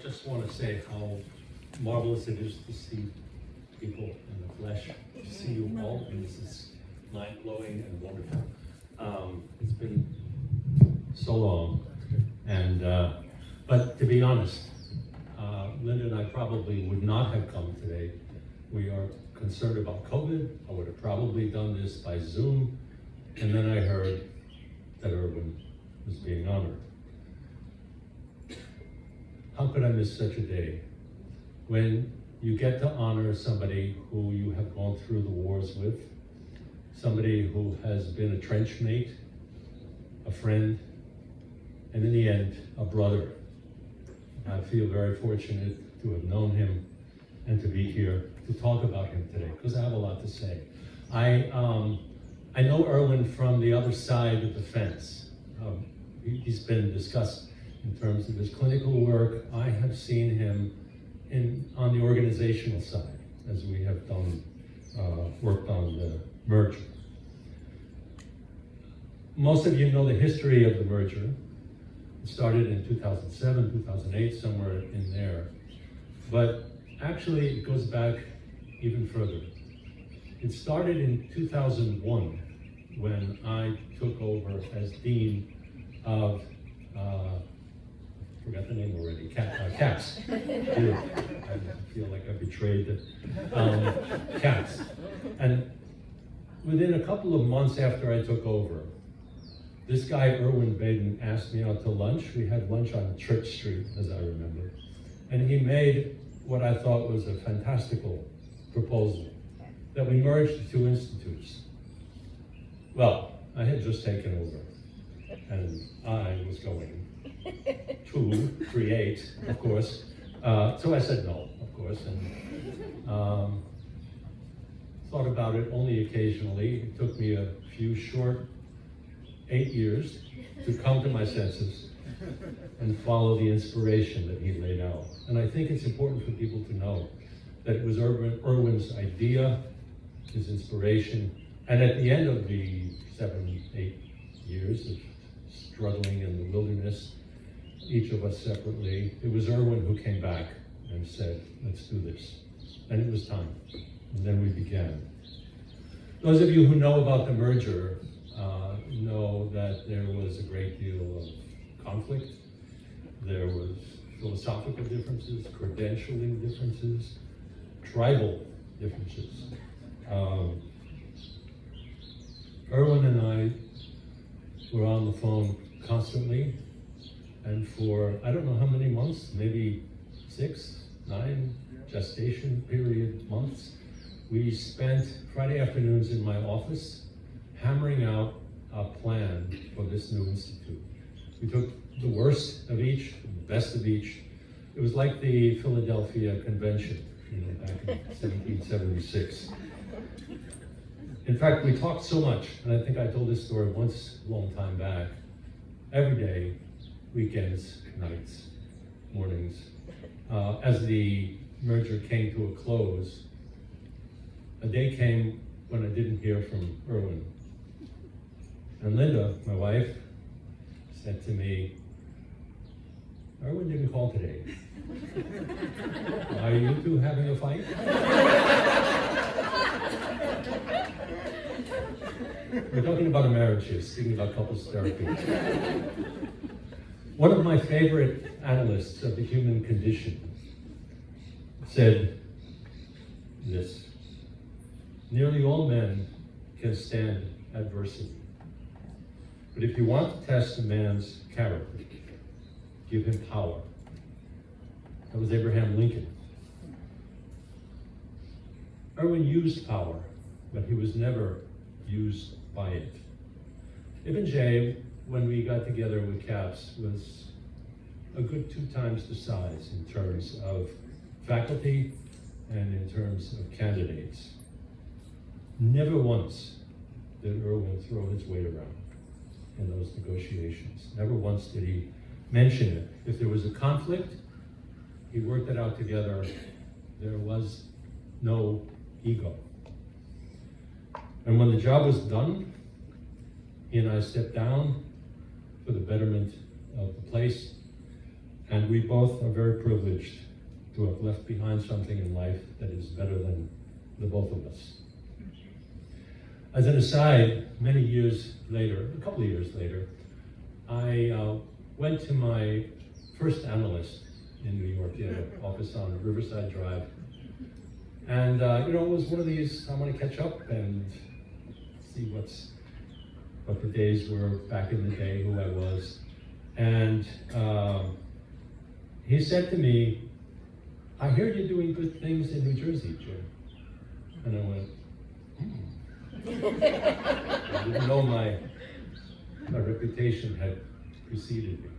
just want to say how marvelous it is to see people in the flesh, to see you all, and this is mind-blowing and wonderful. It's been so long, and but to be honest, Linda and I probably would not have come today. We are concerned about COVID. I would have probably done this by Zoom, and then I heard that Erwin was being honored. How could I miss such a day? When you get to honor somebody who you have gone through the wars with, somebody who has been a trench mate, a friend, and in the end, a brother. I feel very fortunate to have known him and to be here to talk about him today, because I have a lot to say. I know Erwin from the other side of the fence. He's been discussed in terms of his clinical work. I have seen him on the organizational side, as we have done, worked on the merger. Most of you know the history of the merger. It started in 2007, 2008, somewhere in there. But actually, it goes back even further. It started in 2001 when I took over as dean of, forgot the name already, CAPS. I feel like I betrayed it. CAPS. And within a couple of months after I took over, this guy, Erwin Baden, asked me out to lunch. We had lunch on Church Street, as I remember. And he made what I thought was a fantastical proposal, that we merged the two institutes. Well, I had just taken over, and I was going to create, of course. So I said no, of course, and thought about it only occasionally. It took me a few short 8 years to come to my senses and follow the inspiration that he laid out. And I think it's important for people to know that it was Erwin's idea, his inspiration, and at the end of the 7, 8 years of struggling in the wilderness, each of us separately, it was Erwin who came back and said, let's do this. And it was time. And then we began. Those of you who know about the merger know that there was a great deal of conflict. There was philosophical differences, credentialing differences, tribal differences. Erwin and I were on the phone constantly, and for I don't know how many months, maybe 6, 9 gestation period months, we spent Friday afternoons in my office hammering out a plan for this new institute. We took the worst of each, the best of each. It was like the Philadelphia Convention, back in 1776. In fact, we talked so much, and I think I told this story once a long time back, every day, weekends, nights, mornings. As the merger came to a close, a day came when I didn't hear from Erwin. And Linda, my wife, said to me, Erwin didn't call today. Are you two having a fight? We're talking about a marriage here, speaking about couples therapy. One of my favorite analysts of the human condition said this: nearly all men can stand adversity. But if you want to test a man's character, give him power. That was Abraham Lincoln. Erwin used power, but he was never used by it. Ibn Jay, when we got together with CAPS, was a good 2 times the size in terms of faculty and in terms of candidates. Never once did Erwin throw his weight around in those negotiations. Never once did he mention it. If there was a conflict, he worked it out together. There was no ego. And when the job was done, he and I stepped down for the betterment of the place, And we both are very privileged to have left behind something in life that is better than the both of us. As an aside, many years later, a couple of years later, I went to my first analyst in New York. He had an office on Riverside Drive. And it was one of these, I want to catch up and see what the days were back in the day, who I was. And he said to me, "I hear you're doing good things in New Jersey, Jim." And I went, I didn't know my reputation had preceded me.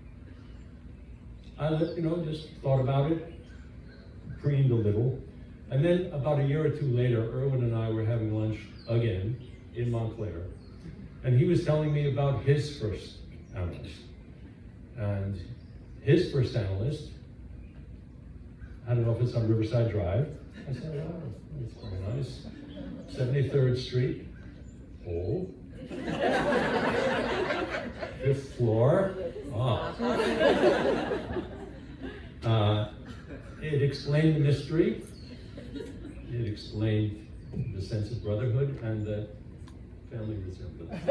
I just thought about it, preened a little. And then about a year or two later, Erwin and I were having lunch again in Montclair. And he was telling me about his first analyst. And his first analyst had an office on Riverside Drive. I said, "Oh, that's very nice. 73rd Street. Oh. 5th floor. It explained the mystery. It explained the sense of brotherhood and the family resemblance.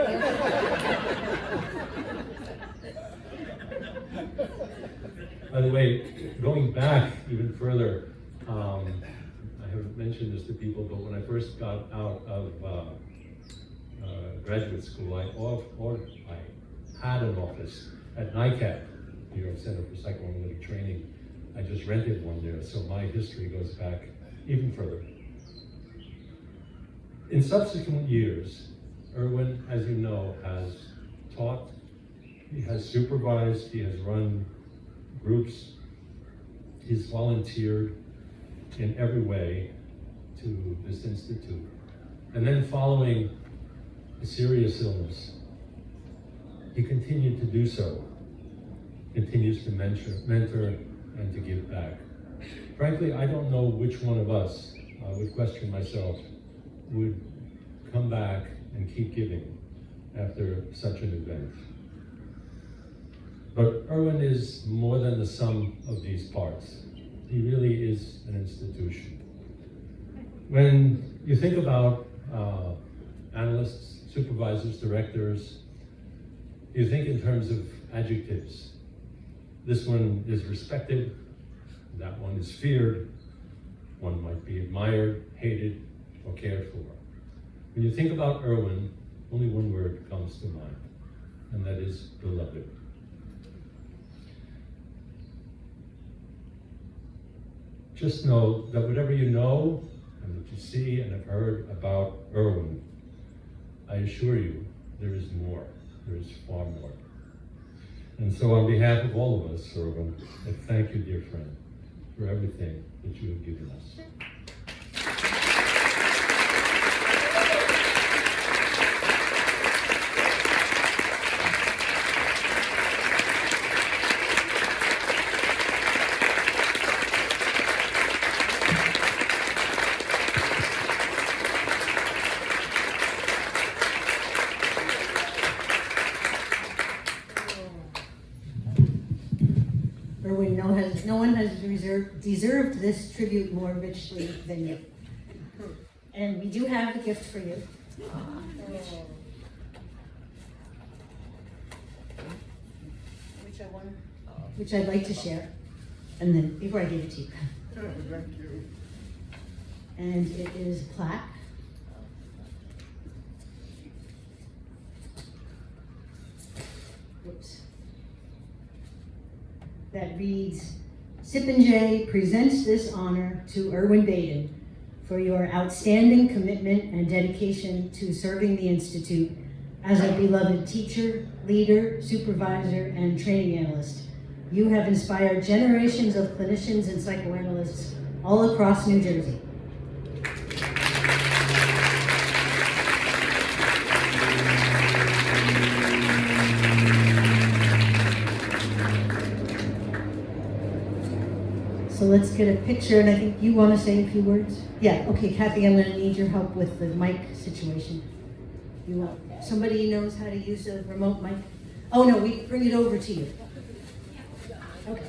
By the way, going back even further, I haven't mentioned this to people, but when I first got out of graduate school, I had an office at NICAP, New York Center for Psychoanalytic Training. I just rented one there, so my history goes back even further. In subsequent years, Erwin, as you know, has taught, he has supervised, he has run groups, he's volunteered in every way to this institute. And then following a serious illness, he continued to do so, continues to mentor and to give back. Frankly, I don't know which one of us, I would question myself, would come back and keep giving after such an event. But Erwin is more than the sum of these parts. He really is an institution. When you think about analysts, supervisors, directors, you think in terms of adjectives. This one is respected, that one is feared, one might be admired, hated, or cared for. When you think about Erwin, only one word comes to mind, and that is beloved. Just know that whatever you know and what you see and have heard about Erwin, I assure you, there is more. There is far more. And so on behalf of all of us, Erwin, I thank you, dear friend, for everything that you have given us. Erwin, no one has deserved this tribute more richly than you. And we do have a gift for you. Which I'd like to share. And then, before I give it to you. Thank you. And it is a plaque. Whoops. That reads, SIP&J presents this honor to Erwin Baden for your outstanding commitment and dedication to serving the Institute as a beloved teacher, leader, supervisor, and training analyst. You have inspired generations of clinicians and psychoanalysts all across New Jersey. So let's get a picture, and I think you want to say a few words? Yeah, okay, Kathy, I'm going to need your help with the mic situation. You want, somebody knows how to use a remote mic? Oh no, we bring it over to you. Okay.